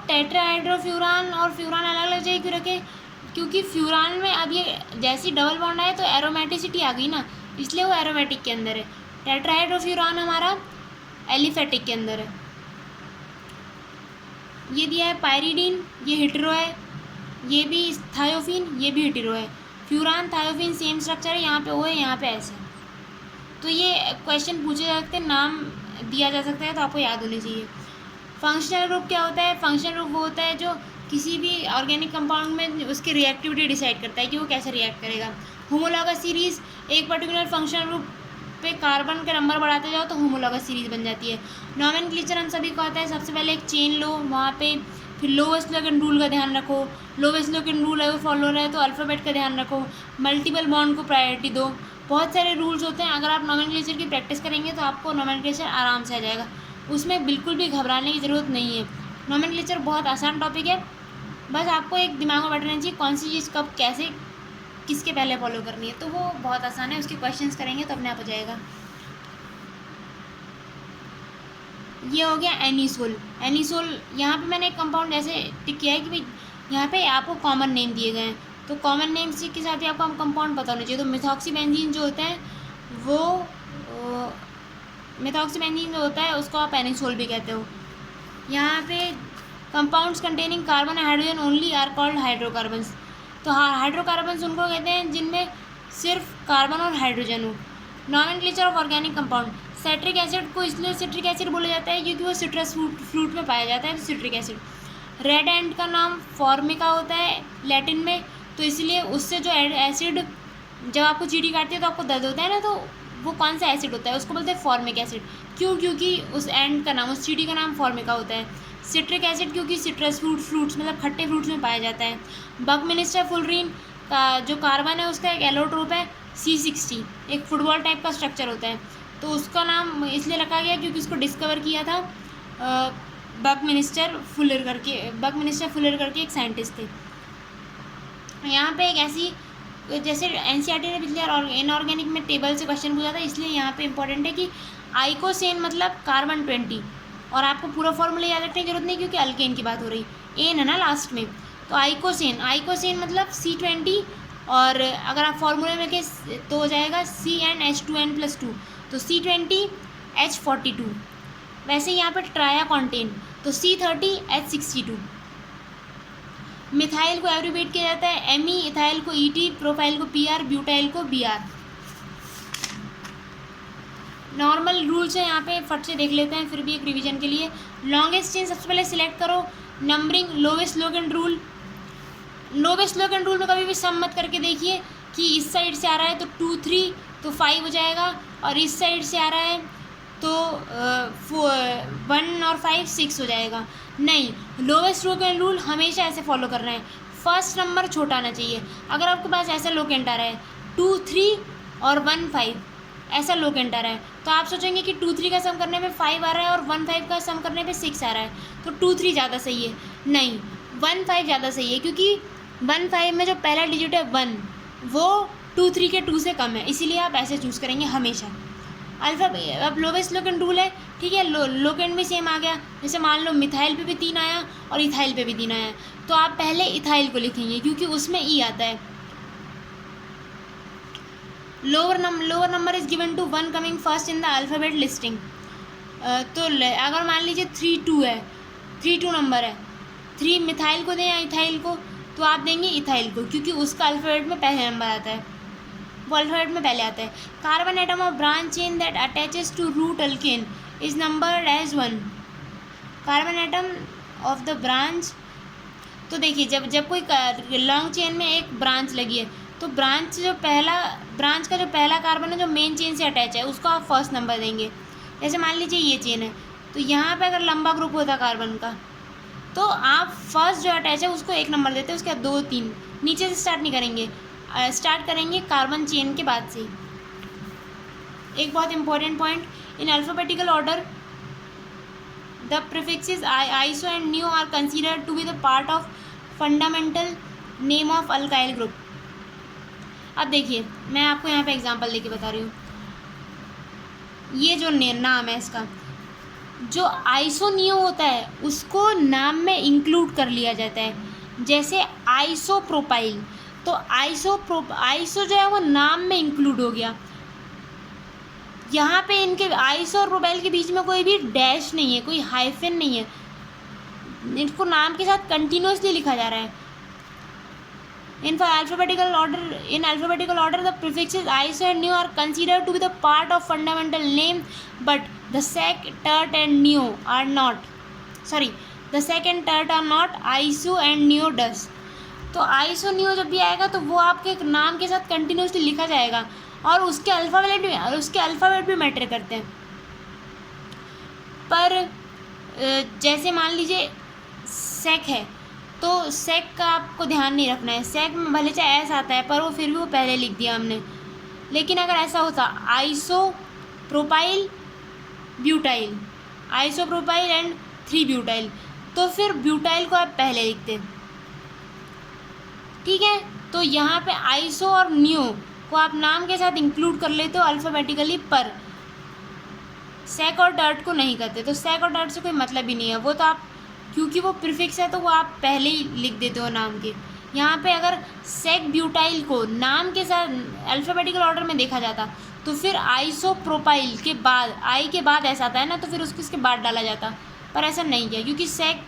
टेट्राहाइड्रोफ्यूरान और फ्यूरान अलग अलग जगह क्यों रखे? क्योंकि फ्यूरान में अब ये जैसी डबल बॉन्ड आए तो एरोमेटिसिटी आ गई ना, इसलिए वो एरोमेटिक के अंदर है। टेट्राहाइड्रोफ्यूरान हमारा एलिफेटिक के अंदर है। ये दिया है पायरीडीन, ये हेटेरो है, ये भी थायोफिन, ये भी हेटेरो है। फ्यूरान थायोफिन सेम स्ट्रक्चर है, यहाँ पे ओ है, यहाँ पे एस है। तो ये क्वेश्चन पूछे जा सकते हैं, नाम दिया जा सकता है, तो आपको याद होने चाहिए। फंक्शनल ग्रुप क्या होता है? फंक्शनल ग्रुप वो होता है जो किसी भी ऑर्गेनिक कंपाउंड में उसकी रिएक्टिविटी डिसाइड करता है कि वो कैसे रिएक्ट करेगा। होमोलॉगस सीरीज, एक पर्टिकुलर फंक्शनल ग्रुप पे कार्बन के नंबर बढ़ाते जाओ तो होमोलॉगस सीरीज बन जाती है। नॉमेनक्लेचर हम सभी को आता है, सबसे पहले एक चेन लो, वहाँ पे फिर लोवेस्ट लोकेन रूल का ध्यान रखो। लोवेस्ट लोकेन रूल अगर फॉलो हो रहा है तो अल्फ़ाबेट का ध्यान रखो। मल्टीपल बॉन्ड को प्रायोरिटी दो। बहुत सारे रूल्स होते हैं, अगर आप नॉमेनक्लेचर की प्रैक्टिस करेंगे तो आपको नॉमेनक्लेचर आराम से आ जाएगा, उसमें बिल्कुल भी घबराने की ज़रूरत नहीं है। नॉमेनक्लेचर बहुत आसान टॉपिक है, बस आपको एक दिमाग में बैठना चाहिए कौन सी चीज़ कब कैसे किसके पहले फॉलो करनी है, तो वो बहुत आसान है, उसके क्वेश्चंस करेंगे तो अपने आप हो जाएगा। ये हो गया एनिसोल। एनिसोल यहाँ पे मैंने एक कंपाउंड ऐसे टिक किया है कि भाई यहाँ पे आपको कॉमन नेम दिए गए हैं, तो कॉमन नेम के साथ ही आपको हम कंपाउंड पता होना चाहिए। तो मिथॉक्सीबेंजीन जो होता है वो मिथॉक्सीबेंजीन जो होता है उसको आप एनिसोल भी कहते हो। यहाँ पे compounds containing carbon and hydrogen only are called hydrocarbons. तो हाँ, हाइड्रोकार्बन्स उनको कहते हैं जिनमें सिर्फ कार्बन और हाइड्रोजन हो। Nomenclature of organic compound, citric acid को इसलिए सिट्रिक एसिड बोला जाता है क्योंकि वो सिट्रस फ्रूट में पाया जाता है, तो सिट्रिक एसिड। रेड एंड का नाम फॉर्मिका होता है लैटिन में, तो इसलिए उससे जो एसिड जब आपको चींटी काटती है तो आपको दर्द होता है ना, तो वो कौन सा एसिड होता है उसको बोलते हैं फॉर्मिक एसिड। क्यों? क्योंकि उस एंड का नाम, उस चींटी का नाम फॉर्मिका होता है। सिट्रिक एसिड क्योंकि सिट्रस फ्रूट्स मतलब खट्टे फ्रूट्स में पाया जाता है। बकमिनिस्टर फुलरीन का जो कार्बन है उसका एक एलोट्रोप है C60, एक फुटबॉल टाइप का स्ट्रक्चर होता है, तो उसका नाम इसलिए रखा गया क्योंकि उसको डिस्कवर किया था बकमिनिस्टर फुलर करके एक साइंटिस्ट थे। यहाँ पे एक ऐसी, जैसे एनसीईआरटी ने पिछले और इनऑर्गेनिक में टेबल से क्वेश्चन पूछा था, इसलिए यहाँ पे इंपॉर्टेंट है कि आइकोसेन मतलब कार्बन 20, और आपको पूरा फॉर्मूला याद रखने की जरूरत नहीं क्योंकि अल्केन की बात हो रही, एन है ना लास्ट में, तो आइकोसेन मतलब C20, और अगर आप फॉर्मूले में के तो हो जाएगा CnH2n+2, तो C20H42। वैसे यहाँ पर ट्राया कॉन्टेन तो C30H62। मिथाइल को एब्रिवेट किया जाता है Me, इथाइल को ET, प्रोपाइल को PR, ब्यूटाइल को BR। नॉर्मल रूल्स है यहाँ पे, फट से देख लेते हैं फिर भी एक रिवीजन के लिए। लॉन्गेस्ट चेन सबसे पहले सिलेक्ट करो। Numbering, lowest Loken rule. Lowest Loken rule में कभी भी सम मत करके देखिए कि इस साइड से आ रहा है तो 2 3 तो 5 हो जाएगा, और इस साइड से आ रहा है तो 1 और 5 6 हो जाएगा। नहीं, लोवेस्ट लोकेन रूल हमेशा ऐसे फॉलो करना है, फर्स्ट नंबर छोटा आना चाहिए। अगर आपके पास ऐसा लोकेंट आ रहा है 2 3 और 1 5, ऐसा लोकेंट आ रहा है, तो आप सोचेंगे कि 2 3 का सम करने पे 5 आ रहा है और 1 5 का सम करने पे 6 आ रहा है, तो 2 3 ज़्यादा सही है। नहीं, 1 5 ज़्यादा सही है, क्योंकि 1 5 में जो पहला डिजिट है 1, वो 2 3 के 2 से कम है, इसीलिए आप ऐसे चूज़ करेंगे हमेशा। अल्फा अब लोवेस्ट लोकेंट रूल है, ठीक है, लोकेंट भी सेम आ गया। जैसे मान लो मिथाइल पे भी 3 आया और इथाइल पे भी 3 आया, तो आप पहले इथाइल को लिखेंगे क्योंकि उसमें ई आता है। Lower number is given to 1 coming first in the alphabet listing. तो अगर मान लीजिए 3 2 है, 3 2 नंबर है, 3 मिथाइल को दें या इथाइल को, तो आप देंगे इथाइल को क्योंकि उसका अल्फ़ाबेट में पहले नंबर आता है, वो अल्फ़ाबेट में पहले आता है। Carbon atom of branch chain that attaches to root alkane is numbered as 1। Carbon atom of the branch, तो देखिए जब कोई लॉन्ग चेन में एक ब्रांच लगी है, तो ब्रांच का जो पहला कार्बन है जो मेन चेन से अटैच है उसको आप फर्स्ट नंबर देंगे। जैसे मान लीजिए ये चेन है, तो यहाँ पे अगर लंबा ग्रुप होता कार्बन का, तो आप फर्स्ट जो अटैच है उसको 1 नंबर देते हैं, उसके बाद 2 3, नीचे से स्टार्ट नहीं करेंगे, स्टार्ट करेंगे कार्बन चेन के बाद से। एक बहुत important point, in alphabetical order the prefixes iso and neo are considered to be the part of fundamental name of alkyl group. अब देखिए मैं आपको यहाँ पे एग्जांपल लेके बता रही हूँ। ये जो नाम है इसका, जो आइसोनियो होता है उसको नाम में इंक्लूड कर लिया जाता है। जैसे आइसोप्रोपाइल, तो आइसो जो है वो नाम में इंक्लूड हो गया। यहाँ पे इनके आइसो और प्रोपाइल के बीच में कोई भी डैश नहीं है, कोई हाइफन नहीं है, इनको नाम के साथ कंटिन्यूसली लिखा जा रहा है। In alphabetical order, the prefixes iso and neo are considered to be the part of fundamental name, but the sec, tert and neo are not. The sec and tert are not. Iso and neo does. तो iso neo जब भी आएगा तो वो आपके नाम के साथ कंटिन्यूसली लिखा जाएगा और उसके अल्फ़ाबेट भी मैटर करते हैं। पर जैसे मान लीजिए सेक है, तो सेक का आपको ध्यान नहीं रखना है। सेक में भले चाहे एस आता है पर वो फिर भी वो पहले लिख दिया हमने। लेकिन अगर ऐसा होता iso propyl butyl, iso propyl and 3 butyl, तो फिर ब्यूटाइल को आप पहले लिखते। ठीक है, तो यहाँ पे आइसो और नियो को आप नाम के साथ इंक्लूड कर लेते हो अल्फ़ाबेटिकली, पर सेक और टर्ट को नहीं करते। तो सेक और टर्ट से कोई मतलब ही नहीं है, वो तो आप क्योंकि वो प्रीफिक्स है तो वो आप पहले ही लिख देते हो नाम के। यहाँ पे अगर सेक ब्यूटाइल को नाम के साथ अल्फ़ाबेटिकल ऑर्डर में देखा जाता तो फिर आइसोप्रोपाइल के बाद आई के बाद ऐसा आता है ना, तो फिर उसको इसके बाद डाला जाता, पर ऐसा नहीं किया क्योंकि सेक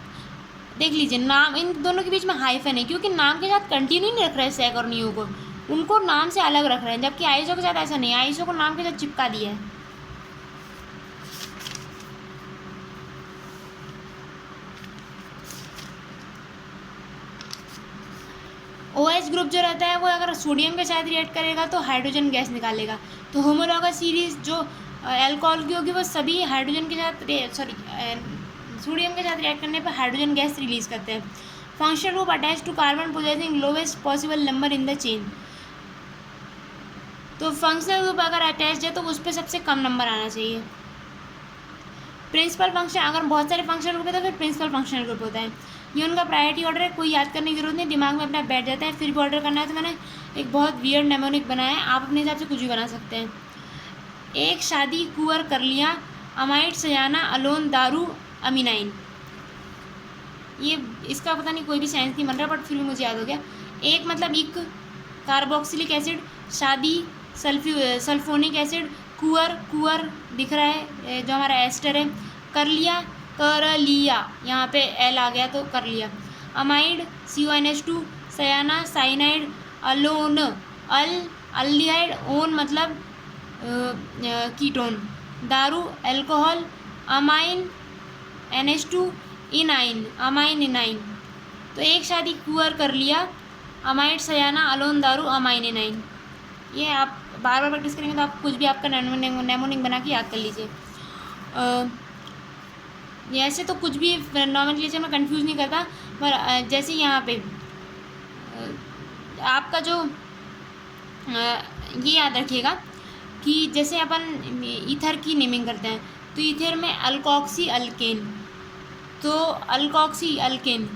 देख लीजिए नाम इन दोनों के बीच में हाइफन है, क्योंकि नाम के साथ कंटिन्यू नहीं रख रहे हैं सेक और नियो को, उनको नाम से अलग रख रहे हैं। जबकि आइसो के साथ ऐसा नहीं है, आइसो को नाम के साथ चिपका दिया है। OH ग्रुप जो रहता है वो अगर सोडियम के साथ रिएक्ट करेगा तो हाइड्रोजन गैस निकालेगा। तो होमोलॉगस सीरीज जो अल्कोहल की होगी वो सभी हाइड्रोजन के साथ सोडियम के साथ रिएक्ट करने पर हाइड्रोजन गैस रिलीज करते हैं। Functional group attach to carbon possessing lowest possible number in the chain. तो फंक्शनल ग्रुप अगर अटैच है तो उस पर सबसे कम नंबर आना चाहिए। प्रिंसिपल फंक्शन, अगर बहुत सारे फंक्शनल ग्रुप है तो फिर प्रिंसिपल फंक्शनल ग्रुप होता है। ये उनका प्रायोरिटी ऑर्डर है, कोई याद करने की जरूरत नहीं, दिमाग में अपना बैठ जाता है। फिर भी ऑर्डर करना है तो मैंने एक बहुत वियर्ड नेमोनिक बनाया है, आप अपने हिसाब से कुछ भी बना सकते हैं। एक शादी कुंवर कर लिया, अमाइड सजाना अलोन दारू अमीनाइन। ये इसका पता नहीं कोई भी साइंस नहीं बन रहा, बट फिर भी मुझे याद हो गया। एक मतलब इक कार्बोक्सिलिक एसिड, शादी सल्फोनिक एसिड, कुंवर दिख रहा है जो हमारा एस्टर है, कर लिया कर लिया, यहाँ पे एल आ गया तो कर लिया। अमाइड CONH2, सयाना साइनाइड, अलोन अल्डिहाइड, ओन मतलब कीटोन, दारू अल्कोहल, अमाइन NH2, इनाइन अमाइन इनाइन। तो एक शादी कुंवर कर लिया, अमाइड सयाना अलोन दारू अमाइन इनाइन। ये आप बार बार प्रैक्टिस करेंगे तो आप कुछ भी आपका नेमोनिक बना के याद कर लीजिए। ऐसे तो कुछ भी नॉमेनक्लेचर में कंफ्यूज नहीं करता, पर जैसे यहाँ पे आपका जो ये याद रखिएगा कि जैसे अपन ईथर की नेमिंग करते हैं तो ईथर में अल्कोक्सी अल्केन, तो अल्कोक्सी अल्केन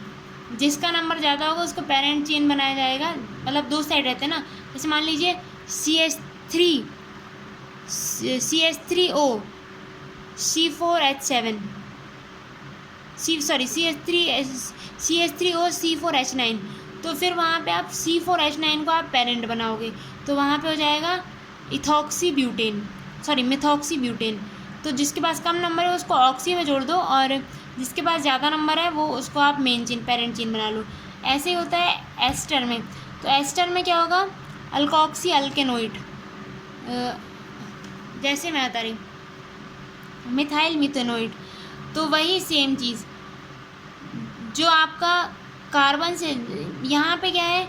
जिसका नंबर ज़्यादा होगा उसको पेरेंट चेन बनाया जाएगा, मतलब 2 साइड रहते हैं ना। जैसे मान लीजिए CH3O C4H7 CH3O C4H9, तो फिर वहाँ पे आप C4H9 को आप पेरेंट बनाओगे तो वहाँ पे हो जाएगा मिथॉक्सी ब्यूटेन। तो जिसके पास कम नंबर है उसको ऑक्सी में जोड़ दो और जिसके पास ज़्यादा नंबर है वो उसको आप मेन चेन पेरेंट चेन बना लो। ऐसे ही होता है एस्टर में। तो एस्टर में क्या होगा, अल्कोक्सी अल्केनोइड, जैसे मैं बता रही मिथाइल मिथेनोइड। तो वही सेम चीज़ जो आपका कार्बन से यहाँ पे क्या है,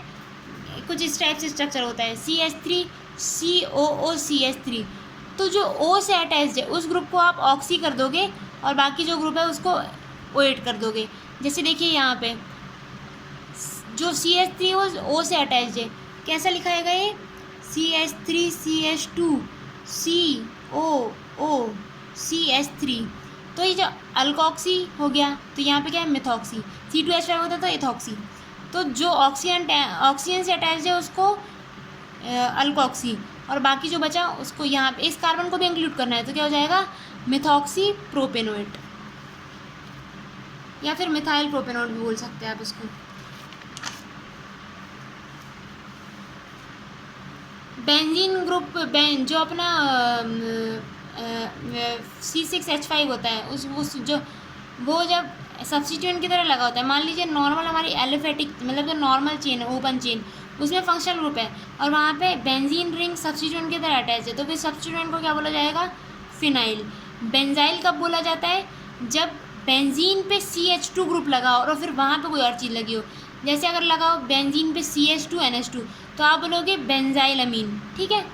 कुछ इस टाइप से स्ट्रक्चर होता है CH3 COO CH3। तो जो O से अटैच्ड है उस ग्रुप को आप ऑक्सी कर दोगे और बाकी जो ग्रुप है उसको OH कर दोगे। जैसे देखिए यहाँ पे जो CH3 O से अटैच्ड है, कैसा लिखा है ये CH3 CH2 COO CH3। तो ये जो अल्कोक्सी हो गया तो यहाँ पे क्या है मिथॉक्सी, C2H5 होता है तो इथॉक्सी। तो जो ऑक्सीजन से अटैच्ड है उसको अल्कोक्सी और बाकी जो बचा उसको यहाँ पे इस कार्बन को भी इंक्लूड करना है तो क्या हो जाएगा मिथॉक्सी प्रोपेनोएट। या फिर मिथाइल प्रोपेनॉल भी बोल सकते हैं आप इसको। बेंजीन ग्रुप जो अपना C6H5 होता है उस जो वो जब सब्स्टिट्यूएंट की तरह लगा होता है, मान लीजिए नॉर्मल हमारी एलिफेटिक मतलब जो नॉर्मल चेन है ओपन चेन उसमें फंक्शनल ग्रुप है और वहाँ पे बेंजीन रिंग सब्स्टिट्यूएंट की तरह अटैच है, तो फिर सब्स्टिट्यूएंट को क्या बोला जाएगा? फिनाइल। बेंजाइल कब बोला जाता है? जब बेंजीन पे CH2 ग्रुप लगा हो और फिर वहाँ पे कोई और चीज़ लगी हो, जैसे अगर लगा हो बेंजीन पे CH2NH2 तो आप बोलोगे बेंजाइल अमीन। ठीक है।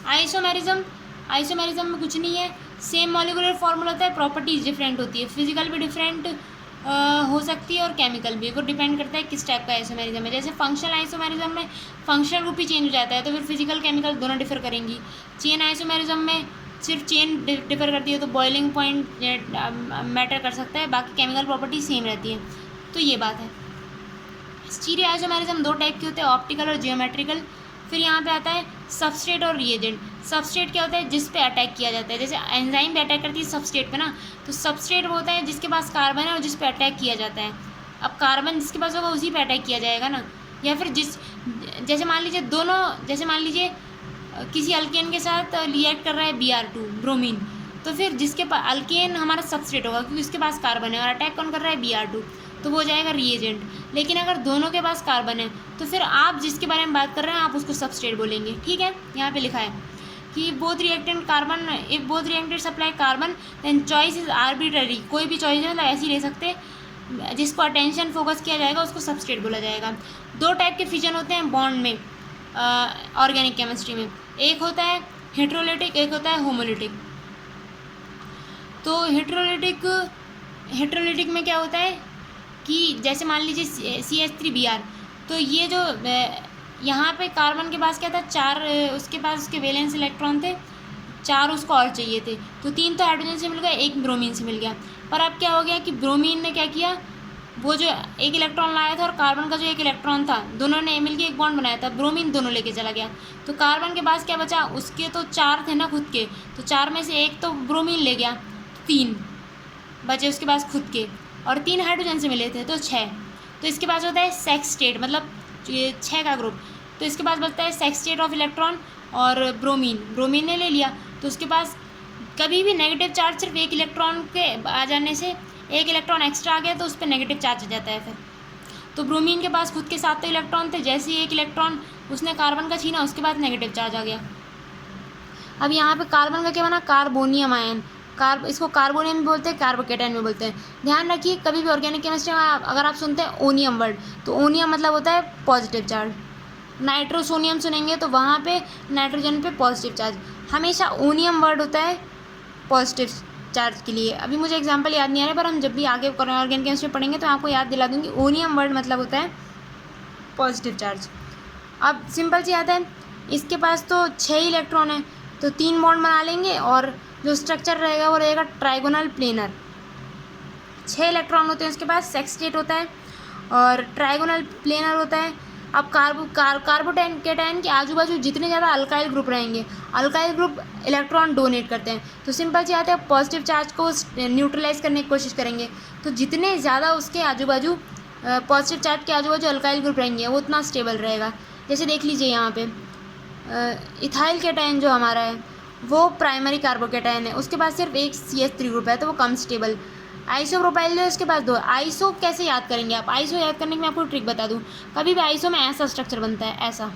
आइसोमेरिज्म में कुछ नहीं है, सेम मॉलिक्यूलर फॉर्मूला होता है, प्रॉपर्टीज डिफरेंट होती है, फिजिकल भी डिफरेंट हो सकती है और केमिकल भी, वो डिपेंड करता है किस टाइप का आइसोमेरिज्म है। जैसे फंक्शनल आइसोमेरिज्म में फंक्शनल ग्रुप ही चेंज हो जाता है तो फिर फिजिकल केमिकल दोनों डिफर करेंगी। चेन आइसोमेरिज्म में सिर्फ चेन डिफर करती है तो बॉइलिंग पॉइंट मैटर कर सकता है, बाकी केमिकल प्रॉपर्टी सेम रहती है। तो ये बात है। स्टीरियो आइसोमेरिज्म दो टाइप के होते हैं, ऑप्टिकल और जियोमेट्रिकल। फिर यहाँ पे आता है सबस्ट्रेट और रिएजेंट। सबस्ट्रेट क्या होता है? जिस पे अटैक किया जाता है, जैसे एंजाइम पे अटैक करती है सबस्ट्रेट पे ना, तो सबस्ट्रेट वो होता है जिसके पास कार्बन है और जिस पे अटैक किया जाता है। अब कार्बन जिसके पास होगा उसी पे अटैक किया जाएगा ना, या फिर जैसे मान लीजिए किसी अल्केन के साथ रिएक्ट कर रहा है Br2 ब्रोमीन, तो फिर जिसके पास अल्केन हमारा सबस्ट्रेट होगा क्योंकि उसके पास कार्बन है और अटैक कौन कर रहा है? Br2, तो वो हो जाएगा रिएजेंट। लेकिन अगर दोनों के पास कार्बन है तो फिर आप जिसके बारे में बात कर रहे हैं आप उसको सबस्ट्रेट बोलेंगे। ठीक है। यहाँ पे लिखा है कि both reactant carbon, if both reactant supply carbon then choice is arbitrary. कोई भी चॉइस है मतलब ऐसे ही ले सकते, जिसको अटेंशन फोकस किया जाएगा उसको सबस्ट्रेट बोला जाएगा। दो टाइप के फिजन होते हैं बॉन्ड में ऑर्गेनिक केमिस्ट्री में, एक होता है हेट्रोलिटिक, एक होता है होमोलिटिक। तो हेट्रोलिटिक में क्या होता है कि जैसे मान लीजिए CH3Br, तो ये जो यहाँ पे कार्बन के पास क्या था? 4 उसके पास उसके वैलेंस इलेक्ट्रॉन थे, 4 उसको और चाहिए थे, तो 3 तो हाइड्रोजन से मिल गया, 1 ब्रोमीन से मिल गया। पर अब क्या हो गया कि ब्रोमीन ने क्या किया, वो जो 1 इलेक्ट्रॉन लाया था और कार्बन का जो 1 इलेक्ट्रॉन था, दोनों ने मिलकर एक बॉन्ड बनाया था, ब्रोमीन दोनों लेके चला गया। तो कार्बन के पास क्या बचा? उसके तो 4 थे ना खुद के, तो 4 में से 1 तो ब्रोमीन ले गया, 3 बचे उसके पास खुद के, और 3 हाइड्रोजन से मिले थे तो 6। तो इसके पास होता है सेक्सटेट, मतलब 6 का ग्रुप। तो इसके पास बचता है सेक्सटेट ऑफ इलेक्ट्रॉन और ब्रोमीन ने ले लिया, तो उसके पास कभी भी नेगेटिव चार्ज सिर्फ 1 इलेक्ट्रॉन के आ जाने से, 1 इलेक्ट्रॉन एक्स्ट्रा आ गया तो उस पर नेगेटिव चार्ज आ जाता है फिर। तो ब्रोमीन के पास खुद के 7 तो इलेक्ट्रॉन थे, जैसे ही 1 इलेक्ट्रॉन उसने कार्बन का छीना उसके बाद नेगेटिव चार्ज आ गया। अब यहाँ पे कार्बन का क्या बना? Carbonium ion. इसको कार्बोनियम भी बोलते हैं, कार्बोकेटाइन भी बोलते हैं। ध्यान रखिए कभी भी ऑर्गेनिक केमिस्ट्री में अगर आप सुनते हैं ओनियम वर्ड, तो ओनियम मतलब होता है पॉजिटिव चार्ज। नाइट्रोसोनियम सुनेंगे तो वहाँ पे नाइट्रोजन पे पॉजिटिव चार्ज, हमेशा ओनियम वर्ड होता है पॉजिटिव चार्ज के लिए। अभी मुझे एग्जांपल याद नहीं आ रहा है, पर हम जब भी आगे ऑर्गेनिक केमिस्ट्री पढ़ेंगे तो आपको याद दिला दूँगी। ओनियम वर्ड मतलब होता है पॉजिटिव चार्ज। अब सिंपल सी आता है, इसके पास तो 6 इलेक्ट्रॉन है तो 3 बॉन्ड बना लेंगे और जो स्ट्रक्चर रहेगा वो रहेगा ट्राइगोनल प्लेनर। 6 इलेक्ट्रॉन होते हैं उसके पास, सेक्सटेट होता है और ट्राइगोनल प्लेनर होता है। अब कार्बोकेटाइन के आजू बाजू जितने ज़्यादा अल्काइल ग्रुप रहेंगे, अल्काइल ग्रुप इलेक्ट्रॉन डोनेट करते हैं, तो सिंपल सी बात है पॉजिटिव चार्ज को न्यूट्रलाइज करने की कोशिश करेंगे। तो जितने ज़्यादा उसके आजू बाजू पॉजिटिव चार्ज के आजू बाजू अल्काइल ग्रुप रहेंगे वो उतना स्टेबल रहेगा। जैसे देख लीजिए यहाँ पे इथाइल केटाइन जो हमारा है वो प्राइमरी कार्बोकेटाइन है, उसके पास सिर्फ एक CH3 ग्रुप है तो वो कम स्टेबल। आइसोप्रोपाइल जो है उसके पास 2। आइसो कैसे याद करेंगे आप? आइसो याद करने की मैं आपको ट्रिक बता दूं, कभी भी आइसो में ऐसा स्ट्रक्चर बनता है, ऐसा